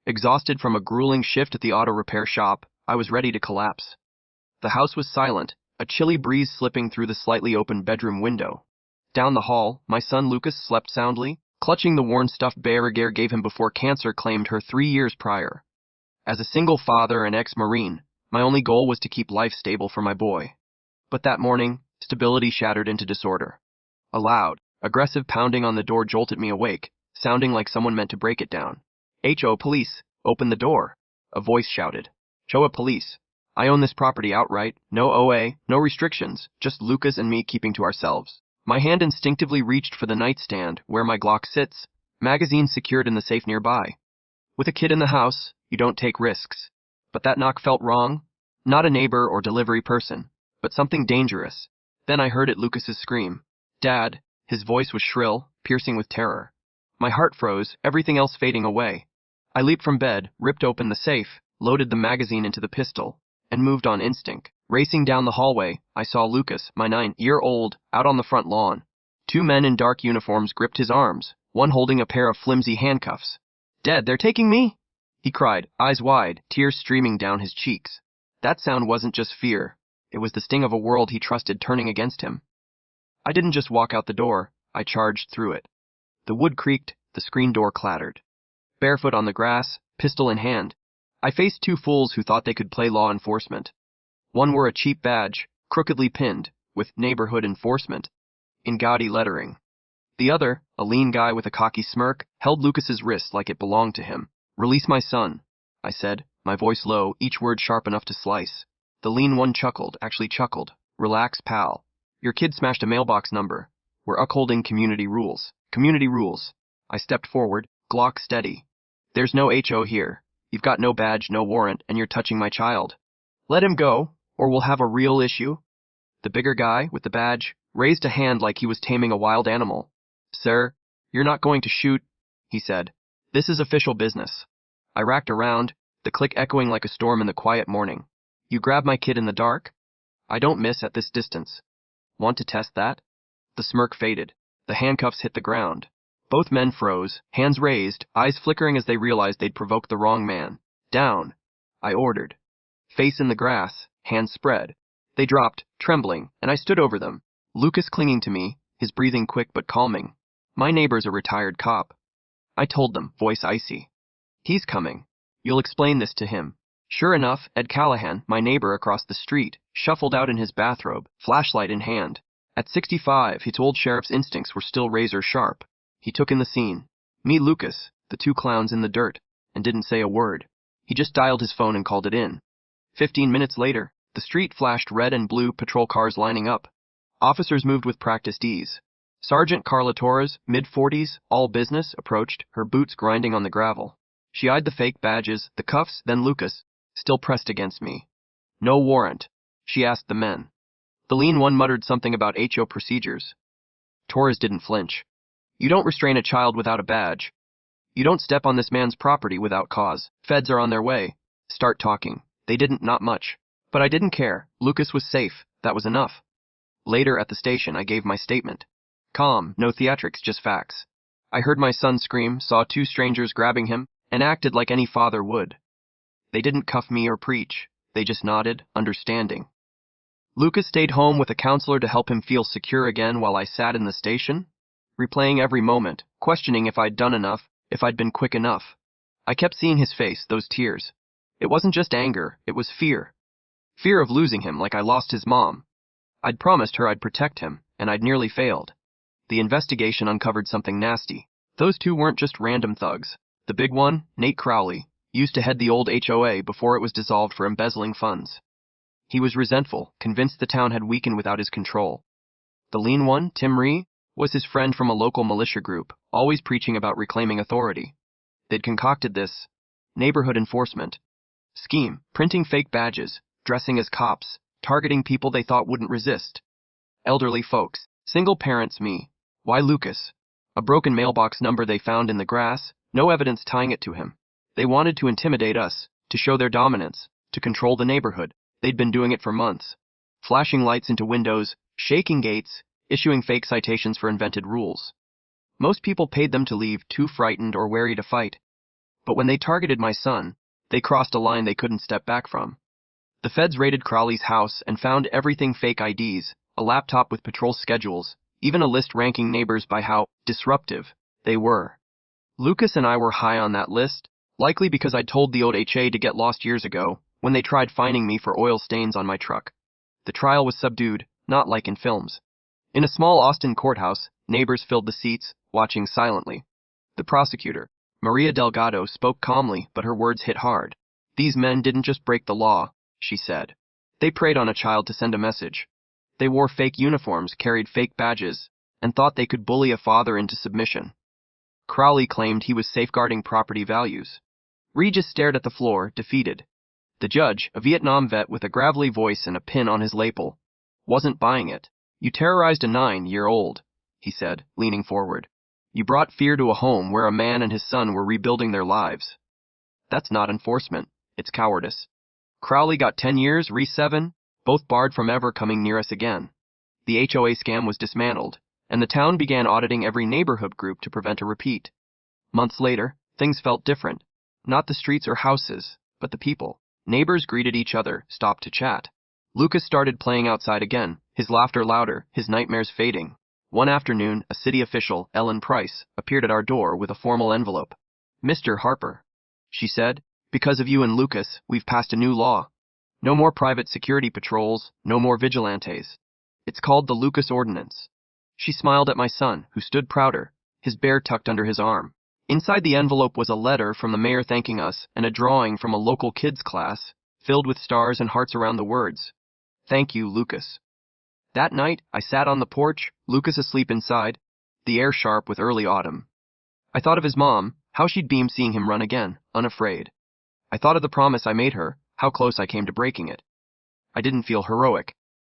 Exhausted from a grueling shift at the auto repair shop, I was ready to collapse. The house was silent, a chilly breeze slipping through the slightly open bedroom window. Down the hall, my son Lucas slept soundly, clutching the worn stuffed bear Gare gave him before cancer claimed her 3 years prior. As a single father and ex-Marine, my only goal was to keep life stable for my boy. But that morning, stability shattered into disorder. A loud, aggressive pounding on the door jolted me awake, sounding like someone meant to break it down. HOA police, open the door, a voice shouted. HOA police. I own this property outright, no OA, no restrictions, just Lucas and me keeping to ourselves. My hand instinctively reached for the nightstand, where my Glock sits, magazine secured in the safe nearby. With a kid in the house, you don't take risks. But that knock felt wrong. Not a neighbor or delivery person, but something dangerous. Then I heard it, Lucas's scream. Dad. His voice was shrill, piercing with terror. My heart froze, everything else fading away. I leaped from bed, ripped open the safe, loaded the magazine into the pistol, and moved on instinct. Racing down the hallway, I saw Lucas, my 9-year-old, out on the front lawn. 2 men in dark uniforms gripped his arms, one holding a pair of flimsy handcuffs. Dad, they're taking me! He cried, eyes wide, tears streaming down his cheeks. That sound wasn't just fear. It was the sting of a world he trusted turning against him. I didn't just walk out the door, I charged through it. The wood creaked, the screen door clattered. Barefoot on the grass, pistol in hand, I faced 2 fools who thought they could play law enforcement. One wore a cheap badge, crookedly pinned, with neighborhood enforcement, in gaudy lettering. The other, a lean guy with a cocky smirk, held Lucas's wrist like it belonged to him. Release my son, I said, my voice low, each word sharp enough to slice. The lean one chuckled. Relax, pal. Your kid smashed a mailbox number. We're upholding community rules. Community rules. I stepped forward, Glock steady. There's no HO here. You've got no badge, no warrant, and you're touching my child. Let him go, or we'll have a real issue. The bigger guy, with the badge, raised a hand like he was taming a wild animal. Sir, you're not going to shoot, he said. This is official business. I racked around, the click echoing like a storm in the quiet morning. You grab my kid in the dark? I don't miss at this distance. Want to test that? The smirk faded. The handcuffs hit the ground. Both men froze, hands raised, eyes flickering as they realized they'd provoked the wrong man. Down, I ordered. Face in the grass, hands spread. They dropped, trembling, and I stood over them. Lucas clinging to me, his breathing quick but calming. My neighbor's a retired cop. I told them, voice icy. He's coming. You'll explain this to him. Sure enough, Ed Callahan, my neighbor across the street, shuffled out in his bathrobe, flashlight in hand. At 65, his old sheriff's instincts were still razor sharp. He took in the scene. Me, Lucas, the 2 clowns in the dirt, and didn't say a word. He just dialed his phone and called it in. 15 minutes later, the street flashed red and blue patrol cars lining up. Officers moved with practiced ease. Sergeant Carla Torres, mid-40s, all business, approached, her boots grinding on the gravel. She eyed the fake badges, the cuffs, then Lucas, still pressed against me. No warrant, she asked the men. The lean one muttered something about HO procedures. Torres didn't flinch. You don't restrain a child without a badge. You don't step on this man's property without cause. Feds are on their way. Start talking. They didn't, not much. But I didn't care. Lucas was safe. That was enough. Later at the station, I gave my statement. Calm, no theatrics, just facts. I heard my son scream, saw 2 strangers grabbing him, and acted like any father would. They didn't cuff me or preach. They just nodded, understanding. Lucas stayed home with a counselor to help him feel secure again while I sat in the station, replaying every moment, questioning if I'd done enough, if I'd been quick enough. I kept seeing his face, those tears. It wasn't just anger, it was fear. Fear of losing him like I lost his mom. I'd promised her I'd protect him, and I'd nearly failed. The investigation uncovered something nasty. Those 2 weren't just random thugs. The big one, Nate Crowley, used to head the old HOA before it was dissolved for embezzling funds. He was resentful, convinced the town had weakened without his control. The lean one, Tim Ree, was his friend from a local militia group, always preaching about reclaiming authority. They'd concocted this neighborhood enforcement scheme, printing fake badges, dressing as cops, targeting people they thought wouldn't resist. Elderly folks, single parents, me. Why Lucas? A broken mailbox number they found in the grass, no evidence tying it to him. They wanted to intimidate us, to show their dominance, to control the neighborhood. They'd been doing it for months. Flashing lights into windows, shaking gates, issuing fake citations for invented rules. Most people paid them to leave, too frightened or wary to fight. But when they targeted my son, they crossed a line they couldn't step back from. The feds raided Crowley's house and found everything: fake IDs, a laptop with patrol schedules, even a list ranking neighbors by how disruptive they were. Lucas and I were high on that list, likely because I'd told the old HA to get lost years ago, when they tried finding me for oil stains on my truck. The trial was subdued, not like in films. In a small Austin courthouse, neighbors filled the seats, watching silently. The prosecutor, Maria Delgado, spoke calmly, but her words hit hard. These men didn't just break the law, she said. They preyed on a child to send a message. They wore fake uniforms, carried fake badges, and thought they could bully a father into submission. Crowley claimed he was safeguarding property values. Regis stared at the floor, defeated. The judge, a Vietnam vet with a gravelly voice and a pin on his lapel, wasn't buying it. You terrorized a 9-year-old, he said, leaning forward. You brought fear to a home where a man and his son were rebuilding their lives. That's not enforcement, it's cowardice. Crowley got 10 years, Reese 7, both barred from ever coming near us again. The HOA scam was dismantled, and the town began auditing every neighborhood group to prevent a repeat. Months later, things felt different. Not the streets or houses, but the people. Neighbors greeted each other, stopped to chat. Lucas started playing outside again, his laughter louder, his nightmares fading. One afternoon, a city official, Ellen Price, appeared at our door with a formal envelope. Mr. Harper, she said, because of you and Lucas, we've passed a new law. No more private security patrols, no more vigilantes. It's called the Lucas Ordinance. She smiled at my son, who stood prouder, his bear tucked under his arm. Inside the envelope was a letter from the mayor thanking us and a drawing from a local kids class, filled with stars and hearts around the words. Thank you, Lucas. That night, I sat on the porch, Lucas asleep inside, the air sharp with early autumn. I thought of his mom, how she'd beam seeing him run again, unafraid. I thought of the promise I made her, how close I came to breaking it. I didn't feel heroic,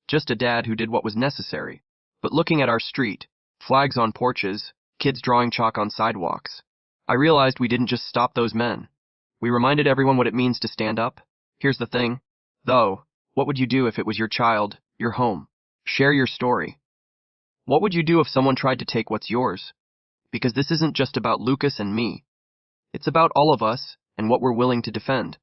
just a dad who did what was necessary. But looking at our street, flags on porches, kids drawing chalk on sidewalks, I realized we didn't just stop those men. We reminded everyone what it means to stand up. Here's the thing, though, what would you do if it was your child, your home? Share your story. What would you do if someone tried to take what's yours? Because this isn't just about Lucas and me. It's about all of us and what we're willing to defend.